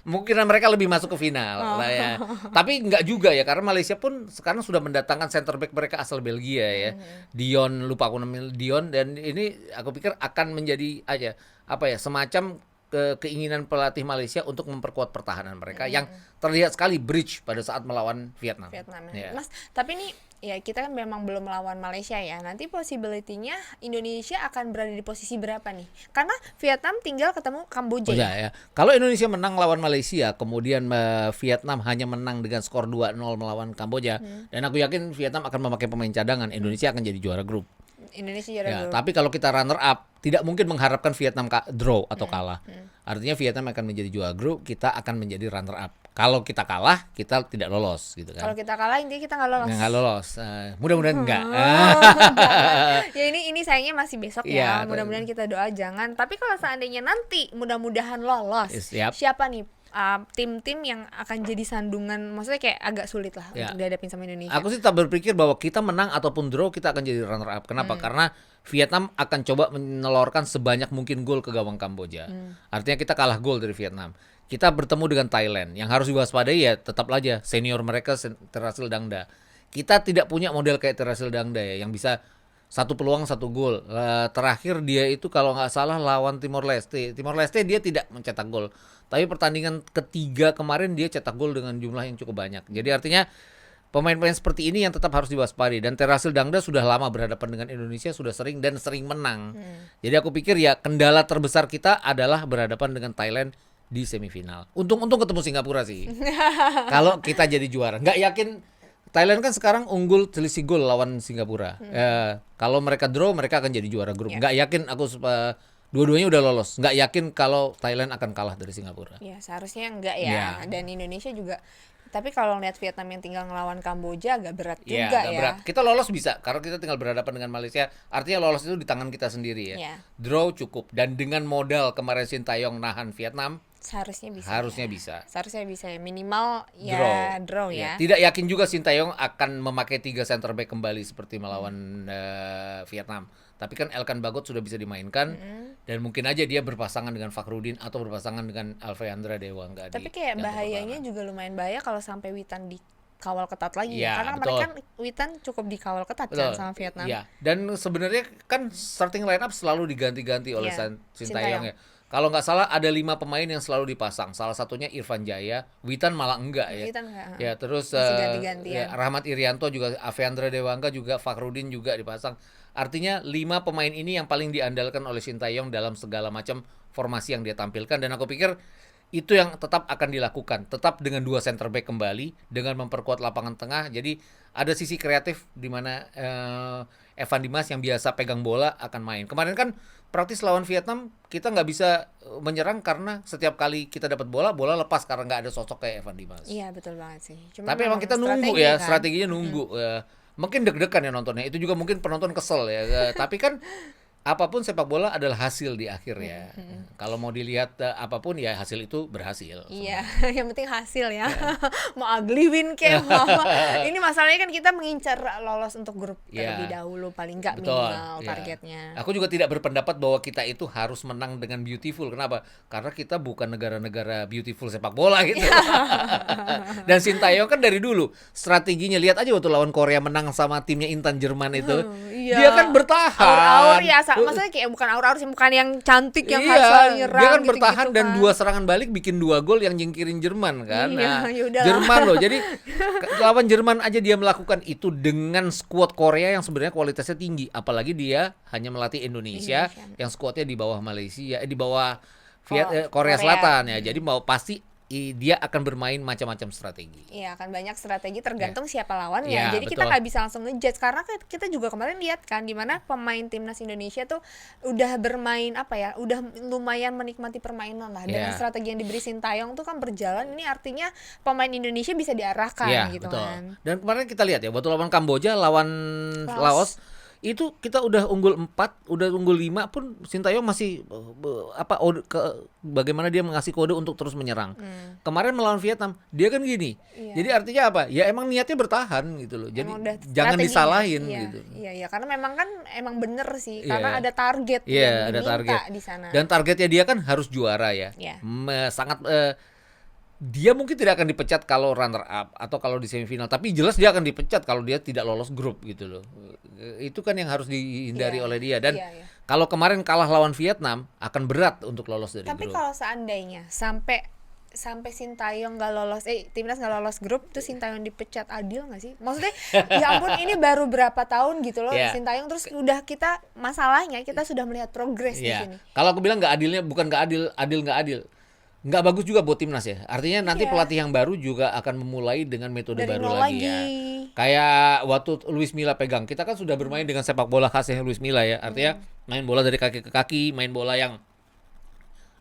kemungkinan mereka lebih masuk ke final lah ya. Tapi enggak juga ya, karena Malaysia pun sekarang sudah mendatangkan center back mereka asal Belgia ya. Dion, lupa aku namanya Dion, dan ini aku pikir akan menjadi semacam keinginan pelatih Malaysia untuk memperkuat pertahanan mereka yang terlihat sekali breach pada saat melawan Vietnam. Ya. Mas, tapi nih ya kita kan memang belum melawan Malaysia ya. Nanti possibility-nya Indonesia akan berada di posisi berapa nih? Karena Vietnam tinggal ketemu Kamboja. Ya. Kalau Indonesia menang lawan Malaysia, kemudian Vietnam hanya menang dengan skor 2-0 melawan Kamboja, dan aku yakin Vietnam akan memakai pemain cadangan, Indonesia akan jadi juara grup. Indonesia juara grup. Tapi kalau kita runner up, tidak mungkin mengharapkan Vietnam draw atau kalah. Artinya Vietnam akan menjadi juara grup, kita akan menjadi runner up. Kalau kita kalah, kita tidak lolos gitu kan. Kalau kita kalah intinya kita nggak lolos. Nggak lolos. Mudah-mudahan enggak. Ya ini sayangnya masih besok ya. Ya, Mudah-mudahan kita doa jangan. Tapi kalau seandainya nanti mudah-mudahan lolos, Siap. siapa nih tim-tim yang akan jadi sandungan, maksudnya kayak agak sulit lah Ya. untuk dihadapin sama Indonesia? Aku sih tak berpikir bahwa kita menang ataupun draw kita akan jadi runner up. Kenapa? Karena Vietnam akan coba menelorkan sebanyak mungkin gol ke gawang Kamboja. Artinya kita kalah gol dari Vietnam. Kita bertemu dengan Thailand. Yang harus diwaspadai ya tetap aja senior mereka Terasil Dangda. Kita tidak punya model kayak Terasil Dangda ya yang bisa satu peluang satu gol. Terakhir dia itu kalau nggak salah lawan Timor Leste. Timor Leste dia tidak mencetak gol. Tapi pertandingan ketiga kemarin dia cetak gol dengan jumlah yang cukup banyak. Jadi artinya pemain-pemain seperti ini yang tetap harus diwaspadai. Dan Terasil Dangda sudah lama berhadapan dengan Indonesia, sudah sering menang. Jadi aku pikir ya kendala terbesar kita adalah berhadapan dengan Thailand di semifinal. Untung-untung ketemu Singapura sih. Kalau kita jadi juara. Nggak yakin. Thailand kan sekarang unggul selisih gol lawan Singapura. Kalau mereka draw, mereka akan jadi juara grup. Nggak yakin aku Dua-duanya udah lolos. Nggak yakin kalau Thailand akan kalah dari Singapura. Ya seharusnya enggak Ya. ya. Dan Indonesia juga. Tapi kalau lihat Vietnam yang tinggal ngelawan Kamboja agak berat Ya, juga agak ya. berat. Kita lolos bisa karena kita tinggal berhadapan dengan Malaysia. Artinya lolos itu di tangan kita sendiri ya. Ya. Draw cukup dan dengan modal kemarin Sintayong nahan Vietnam Seharusnya bisa. harusnya ya. bisa. Seharusnya bisa ya. Minimal ya draw ya. Tidak yakin juga Sintayong akan memakai 3 center back kembali seperti melawan Vietnam. Tapi kan Elkan Bagot sudah bisa dimainkan dan mungkin aja dia berpasangan dengan Fakhrudin atau berpasangan dengan Alfreandra Dewangga. Tapi kayak bahayanya juga lumayan bahaya kalau sampai Witan dikawal ketat lagi Ya, karena betul. mereka kan Witan cukup dikawal ketat kan sama Vietnam. Iya. Dan sebenarnya kan starting line up selalu diganti-ganti oleh Iya, Sintayong ya. Kalau nggak salah ada 5 pemain yang selalu dipasang. Salah satunya Irfan Jaya, Witan malah enggak ya. Witan enggak. Ya, terus Masih ganti-gantian. Rahmat Irianto juga, Alfreandra Dewangga juga, Fakhrudin juga dipasang. Artinya 5 pemain ini yang paling diandalkan oleh Sintayong dalam segala macam formasi yang dia tampilkan dan aku pikir itu yang tetap akan dilakukan, tetap dengan 2 center back kembali, dengan memperkuat lapangan tengah. Jadi ada sisi kreatif di mana Evan Dimas yang biasa pegang bola akan main. Kemarin kan praktis lawan Vietnam kita nggak bisa menyerang karena setiap kali kita dapat bola lepas karena nggak ada sosok kayak Evan Dimas. Iya betul banget sih. Cuma Tapi emang kita nunggu strategi ya, kan. strateginya nunggu. Mungkin deg-degan ya nontonnya. Itu juga mungkin penonton kesel ya. Tapi kan apapun sepak bola adalah hasil di akhir ya. Kalau mau dilihat apapun ya hasil itu berhasil. Iya, yang penting hasil ya. Mau ugly win kayak mau. Ini masalahnya kan kita mengincar lolos untuk grup terlebih dahulu paling nggak Betul, minimal ya. targetnya. Aku juga tidak berpendapat bahwa kita itu harus menang dengan beautiful. Kenapa? Karena kita bukan negara-negara beautiful sepak bola gitu. Dan Sintayong kan dari dulu strateginya, lihat aja waktu lawan Korea menang sama timnya Intan Jerman itu. Iya. Dia kan bertahan. Aur-aur ya, maksudnya kayak bukan aur-aur sih, bukan yang cantik yang harus selalu nyerang. Dia kan gitu-gitu bertahan dan kan. 2 serangan balik bikin 2 gol yang nyingkirin Jerman kan. Iya, yaudah lah. Jerman loh. Jadi lawan Jerman aja dia melakukan itu dengan skuad Korea yang sebenarnya kualitasnya tinggi. Apalagi dia hanya melatih Indonesia yang skuadnya di bawah Malaysia, di bawah Korea Selatan ya. Jadi mau pasti dia akan bermain macam-macam strategi. Iya, akan banyak strategi tergantung siapa lawannya. Ya, Jadi kita betul. nggak bisa langsung ngejudge karena kita juga kemarin lihat kan di mana pemain timnas Indonesia tuh udah bermain apa ya, udah lumayan menikmati permainan lah dengan Ya. strategi yang diberi Sintayong tuh kan berjalan. Ini artinya pemain Indonesia bisa diarahkan Ya, gitu betul. kan. Dan kemarin kita lihat ya, waktu lawan Kamboja, lawan Laos itu kita udah unggul 4, udah unggul 5 pun Sintayong masih bagaimana dia mengasih kode untuk terus menyerang. Kemarin melawan Vietnam, dia kan gini. Iya. Jadi artinya apa? Ya emang niatnya bertahan gitu loh. Jadi Emang udah jangan strateginya. disalahin Iya, gitu. Iya, karena memang kan emang bener sih, Iya. karena ada target Iya, yang ada diminta target di sana. Dan targetnya dia kan harus juara ya. Iya. Sangat dia mungkin tidak akan dipecat kalau runner up atau kalau di semifinal, tapi jelas dia akan dipecat kalau dia tidak lolos grup gitu loh. Itu kan yang harus dihindari Iya. oleh dia. Dan Iya, iya. kalau kemarin kalah lawan Vietnam akan berat untuk lolos dari Tapi grup. kalau seandainya sampai Sintayong nggak lolos, timnas nggak lolos grup, terus Sintayong dipecat, adil nggak sih? Maksudnya, ya ampun, ini baru berapa tahun gitu loh, Yeah. Sintayong terus udah masalahnya kita sudah melihat progres di Ya, sini. kalau aku bilang nggak adilnya bukan nggak adil nggak adil. Nggak bagus juga buat timnas ya. Artinya nanti Iya. pelatih yang baru juga akan memulai dengan metode Dari baru nol lagi ya. Kayak waktu Luis Milla pegang, kita kan sudah bermain dengan sepak bola khasnya Luis Milla ya. Artinya main bola dari kaki ke kaki, main bola yang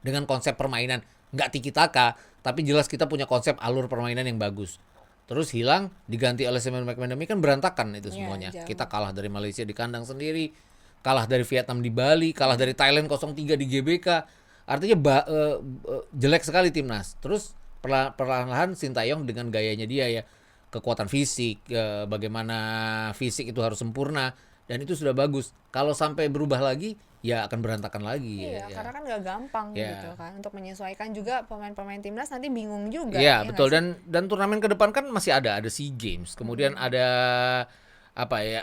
dengan konsep permainan nggak tiki taka, tapi jelas kita punya konsep alur permainan yang bagus. Terus hilang, diganti oleh Semen McManamy, kan berantakan itu Iya, semuanya. jauh. Kita kalah dari Malaysia di kandang sendiri, kalah dari Vietnam di Bali, kalah dari Thailand 0-3 di GBK. Artinya jelek sekali timnas. Terus perlahan-lahan Sintayong dengan gayanya dia ya, kekuatan fisik, bagaimana fisik itu harus sempurna, dan itu sudah bagus. Kalau sampai berubah lagi, ya akan berantakan lagi. Iya, ya. karena kan nggak gampang Ya. gitu kan untuk menyesuaikan juga pemain-pemain timnas nanti bingung juga. Iya, ya betul. nggak sih? Dan turnamen ke depan kan masih ada SEA Games, kemudian ada apa ya,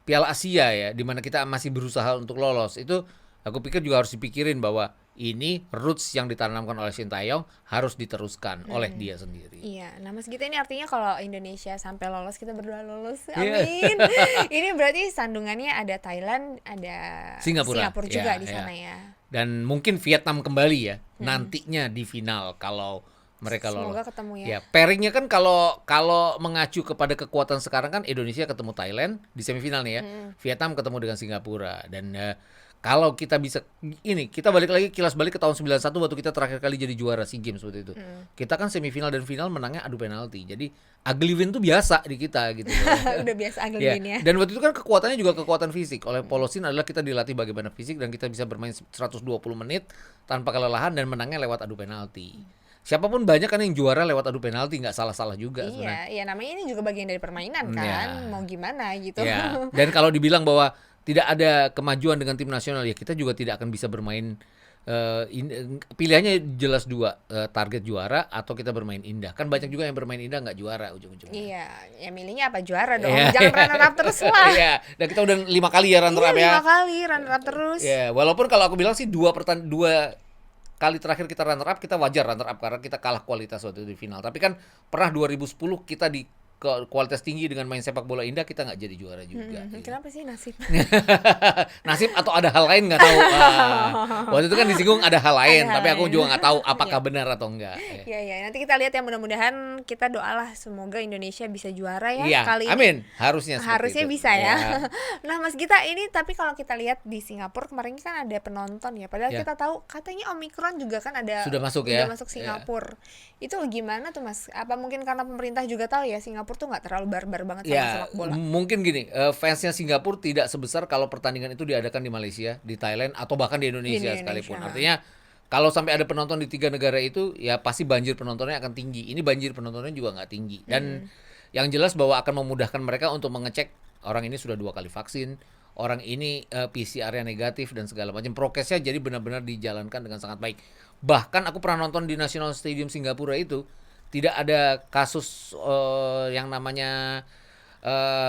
Piala Asia ya, di mana kita masih berusaha untuk lolos. Itu aku pikir juga harus dipikirin bahwa ini roots yang ditanamkan oleh Sintayong harus diteruskan oleh dia sendiri. Iya, nah Mas Gita, ini artinya kalau Indonesia sampai lolos, kita berdua lolos, Iya. amin. Ini berarti sandungannya ada Thailand, ada Singapura. juga Ya, di ya. sana ya. Dan mungkin Vietnam kembali ya nantinya di final kalau mereka lolos. Semoga ketemu ya. Ya, pairingnya kan kalau mengacu kepada kekuatan sekarang kan Indonesia ketemu Thailand di semifinal nih ya. Vietnam ketemu dengan Singapura dan kalau kita bisa kita balik lagi kilas balik ke tahun 91 waktu kita terakhir kali jadi juara SEA Games seperti itu. Kita kan semifinal dan final menangnya adu penalti. Jadi ugly win tuh biasa di kita gitu. Udah biasa ugly Ya, win ya. dan waktu itu kan kekuatannya juga kekuatan fisik. Oleh Polosin adalah kita dilatih bagaimana fisik dan kita bisa bermain 120 menit tanpa kelelahan dan menangnya lewat adu penalti. Siapapun banyak kan yang juara lewat adu penalti, nggak salah-salah juga sebenarnya. Iya, namanya ini juga bagian dari permainan kan. Ya. Mau gimana gitu. Ya. Dan kalau dibilang bahwa tidak ada kemajuan dengan tim nasional, ya kita juga tidak akan bisa bermain. Pilihannya jelas dua, target juara atau kita bermain indah. Kan banyak juga yang bermain indah nggak juara ujung-ujungnya. Iya, ya milihnya apa juara dong. Iya. Jangan runner up terus lah. Iya, dan kita udah 5 kali ya runner up ya. 5 kali runner up terus. Ya, walaupun kalau aku bilang sih dua kali terakhir kita runner up, kita wajar runner up karena kita kalah kualitas waktu itu di final. Tapi kan pernah 2010 kita di kualitas tinggi dengan main sepak bola indah, kita nggak jadi juara juga. Gitu. Kenapa sih nasib? Nasib atau ada hal lain nggak tahu. Waktu itu kan disinggung ada hal lain, Ada hal tapi aku lain. juga nggak tahu apakah benar atau enggak. Ya, nanti kita lihat ya, mudah-mudahan kita doalah semoga Indonesia bisa juara ya Iya, kali ini. amin. Harusnya seperti Harusnya itu. bisa ya. Nah, Mas Gita, ini tapi kalau kita lihat di Singapura kemarin kan ada penonton ya. Padahal Ya. kita tahu katanya Omicron juga kan ada Sudah masuk ya. Sudah masuk Singapura. Itu gimana tuh, Mas? Apa mungkin karena pemerintah juga tahu ya Singapura tuh nggak terlalu barbar banget sama Ya, sepak bola. mungkin gini, fansnya Singapura tidak sebesar kalau pertandingan itu diadakan di Malaysia, di Thailand, atau bahkan di Indonesia sekalipun. Artinya kalau sampai ada penonton di 3 negara itu, ya pasti banjir penontonnya akan tinggi. Ini banjir penontonnya juga nggak tinggi. Dan yang jelas bahwa akan memudahkan mereka untuk mengecek orang ini sudah 2 kali vaksin, orang ini PCR-nya negatif dan segala macam. Prokesnya jadi benar-benar dijalankan dengan sangat baik. Bahkan aku pernah nonton di National Stadium Singapura itu, tidak ada kasus yang namanya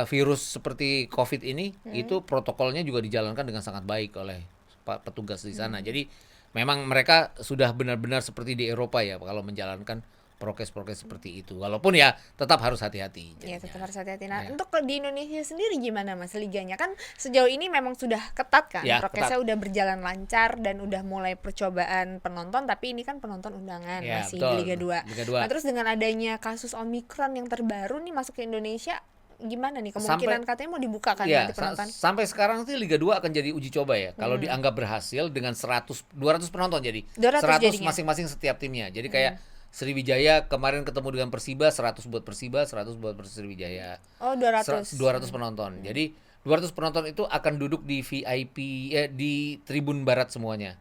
virus seperti COVID ini. Itu protokolnya juga dijalankan dengan sangat baik oleh petugas di sana. Jadi memang mereka sudah benar-benar seperti di Eropa ya kalau menjalankan prokes-prokes seperti itu. Walaupun ya tetap harus hati-hati. Iya, tetap harus hati-hati. Ya. Nah, untuk di Indonesia sendiri gimana, Mas, liganya? Kan sejauh ini memang sudah ketat kan, Ya, prokesnya ketat. udah berjalan lancar dan udah mulai percobaan penonton, tapi ini kan penonton undangan Ya, masih betul. di Liga 2. Liga 2. Nah, terus dengan adanya kasus Omicron yang terbaru nih masuk ke Indonesia, gimana nih? Kemungkinan katanya mau dibuka kan Ya, nanti penonton? sampai sekarang sih Liga 2 akan jadi uji coba ya. Kalau dianggap berhasil dengan 200 penonton jadi 200 100 jadinya. masing-masing setiap timnya. Jadi kayak Sriwijaya kemarin ketemu dengan Persiba, 100 buat Persiba, 100 buat Sriwijaya. Oh, 200. 200 penonton. Jadi 200 penonton itu akan duduk di VIP di tribun barat semuanya.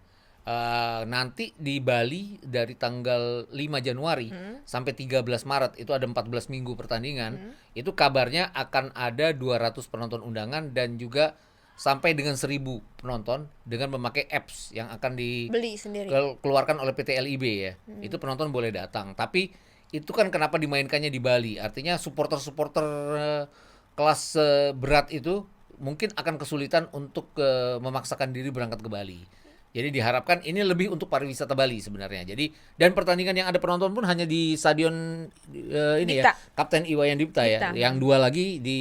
Nanti di Bali dari tanggal 5 Januari sampai 13 Maret itu ada 14 minggu pertandingan. Itu kabarnya akan ada 200 penonton undangan dan juga sampai dengan 1.000 penonton dengan memakai apps yang akan Beli sendiri. dikeluarkan oleh PT LIB ya. Itu penonton boleh datang. Tapi itu kan kenapa dimainkannya di Bali? Artinya supporter-supporter kelas berat itu mungkin akan kesulitan untuk memaksakan diri berangkat ke Bali. Jadi diharapkan ini lebih untuk pariwisata Bali sebenarnya. Jadi dan pertandingan yang ada penonton pun hanya di stadion ini Dipta. ya, Kapten Iwayan Dipta ya. Dipta. Yang 2 lagi di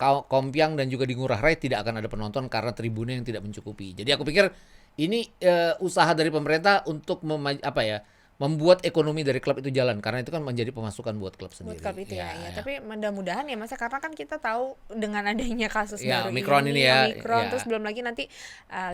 Kompiang dan juga di Ngurah Rai tidak akan ada penonton karena tribunnya yang tidak mencukupi. Jadi aku pikir ini usaha dari pemerintah untuk membuat ekonomi dari klub itu jalan karena itu kan menjadi pemasukan buat klub sendiri. Buat klub itu ya. Tapi mudah-mudahan ya, Mas, karena kan kita tahu dengan adanya kasus Ya, baru Omicron ini ya. Omicron, Ya. terus belum lagi nanti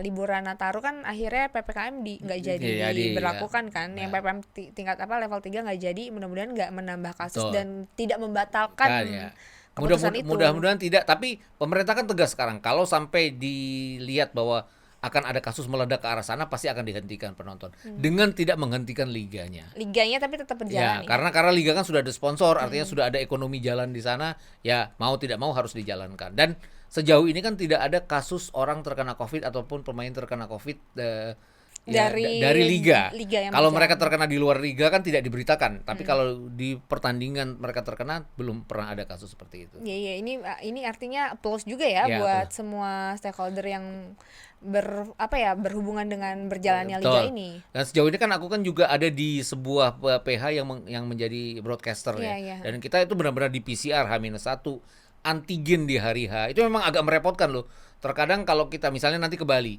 liburan Nataru kan akhirnya PPKM nggak jadi Iya, diberlakukan kan. Ya. Yang PPKM tingkat level 3 nggak jadi, mudah-mudahan nggak menambah kasus Betul. dan tidak membatalkan Kan, ya. keputusan itu. Mudah-mudahan tidak, tapi pemerintah kan tegas sekarang. Kalau sampai dilihat bahwa akan ada kasus meledak ke arah sana, pasti akan dihentikan penonton dengan tidak menghentikan liganya. Liganya tapi tetap Ya, berjalan. karena liga kan sudah ada sponsor, artinya sudah ada ekonomi jalan di sana, ya mau tidak mau harus dijalankan. Dan sejauh ini kan tidak ada kasus orang terkena COVID ataupun pemain terkena COVID dari liga. yang Kalau berjalan. mereka terkena di luar liga kan tidak diberitakan, tapi kalau di pertandingan mereka terkena belum pernah ada kasus seperti itu. Iya, ini artinya plus juga ya Ya, buat semua stakeholder yang berhubungan dengan berjalannya liga Betul. ini. Dan sejauh ini kan aku kan juga ada di sebuah PH yang menjadi broadcaster ya. Iya. Dan kita itu benar-benar di PCR H-1 antigen di hari H. Itu memang agak merepotkan loh. terkadang kalau kita misalnya nanti ke Bali,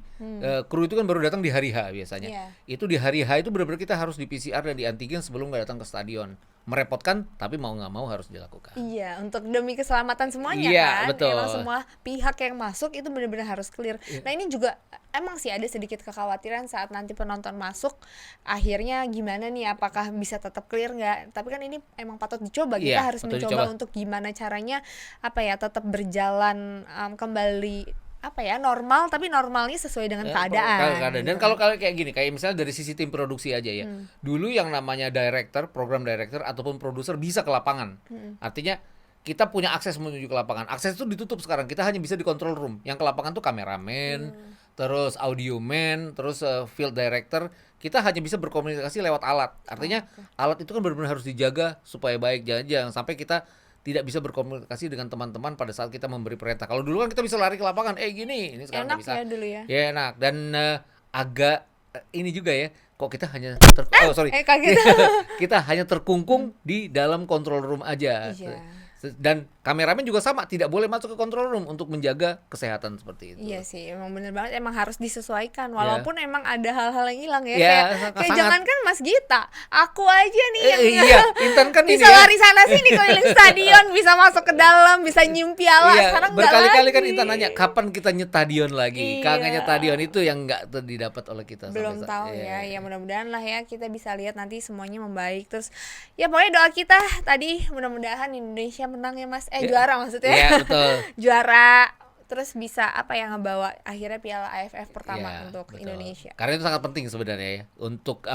kru itu kan baru datang di hari H biasanya. Iya. Itu di hari H itu benar-benar kita harus di PCR dan di antigen sebelum nggak datang ke stadion. Merepotkan, tapi mau nggak mau harus dilakukan. Iya, untuk demi keselamatan semuanya Iya, kan. betul. Emang semua pihak yang masuk itu benar-benar harus clear. Nah, ini juga emang sih ada sedikit kekhawatiran saat nanti penonton masuk, akhirnya gimana nih, apakah bisa tetap clear nggak? Tapi kan ini emang patut dicoba. Kita Iya, harus patut mencoba dicoba. untuk gimana caranya tetap berjalan kembali normal, tapi normalnya sesuai dengan keadaan. Dan kalau kayak gini, kayak misalnya dari sisi tim produksi aja ya. Dulu yang namanya director, program director ataupun produser bisa ke lapangan. Artinya kita punya akses menuju ke lapangan. Akses itu ditutup sekarang. Kita hanya bisa di control room. Yang ke lapangan tuh kameramen, terus audio man, terus field director. Kita hanya bisa berkomunikasi lewat alat. Artinya alat itu kan benar-benar harus dijaga supaya baik. Jangan sampai kita tidak bisa berkomunikasi dengan teman-teman pada saat kita memberi perintah. Kalau dulu kan kita bisa lari ke lapangan, gini, ini sekarang nggak Enak bisa. ya dulu ya. Ya enak dan agak ini juga ya. Kok kita hanya Kaget. kita hanya terkungkung di dalam control room aja. Iya. Dan kameramen juga sama, tidak boleh masuk ke control room untuk menjaga kesehatan seperti itu. Iya sih, emang bener banget, emang harus disesuaikan. Walaupun emang ada hal-hal yang hilang ya, Ya, kayak sangat. jangankan Mas Gita, aku aja nih yang Iya, Intan kan bisa ini ya. lari sana sini keliling stadion, bisa masuk ke dalam, bisa nyium piala. Iya, Sekarang nggak berkali-kali lagi. kan Intan nanya kapan kita nyetadion lagi. Iya. Kangennya stadion itu yang nggak didapat oleh kita Belum sampai tahu saat- ya mudah-mudahan lah ya kita bisa lihat nanti semuanya membaik. Terus ya pokoknya doa kita tadi mudah-mudahan Indonesia menang ya Mas, juara maksudnya. Iya, betul. Juara, terus bisa ngebawa akhirnya Piala AFF pertama Iya, untuk betul. Indonesia. Karena itu sangat penting sebenarnya ya untuk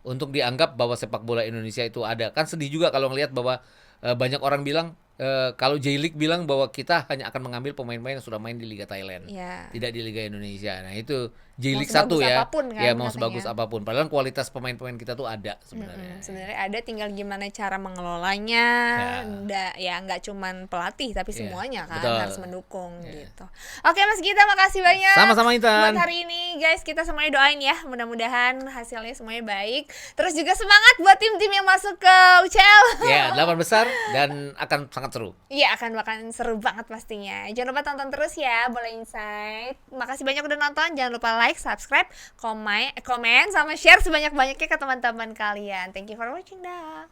untuk dianggap bahwa sepak bola Indonesia itu ada. Kan sedih juga kalau ngelihat bahwa banyak orang bilang kalau J-League bilang bahwa kita hanya akan mengambil pemain-pemain yang sudah main di Liga Thailand, Iya. tidak di Liga Indonesia. Nah itu J-League Mau 1 sebagus ya, apapun kan ya mau katanya. sebagus apapun. Padahal kualitas pemain-pemain kita tuh ada sebenarnya. Sebenarnya ada, tinggal gimana cara mengelolanya. Ya nggak cuman pelatih tapi Iya, semuanya kan betul. harus mendukung gitu. Oke Mas Gita, makasih banyak. Sama-sama, Intan. Buat hari ini guys, kita semuanya doain ya, mudah-mudahan hasilnya semuanya baik. Terus juga semangat buat tim-tim yang masuk ke UCL. Ya, 8 besar dan akan sangat seru. Iya, akan seru banget pastinya. Jangan lupa tonton terus ya Bola Insight. Makasih banyak udah nonton. Jangan lupa like, subscribe, komen sama share sebanyak-banyaknya ke teman-teman kalian. Thank you for watching dah.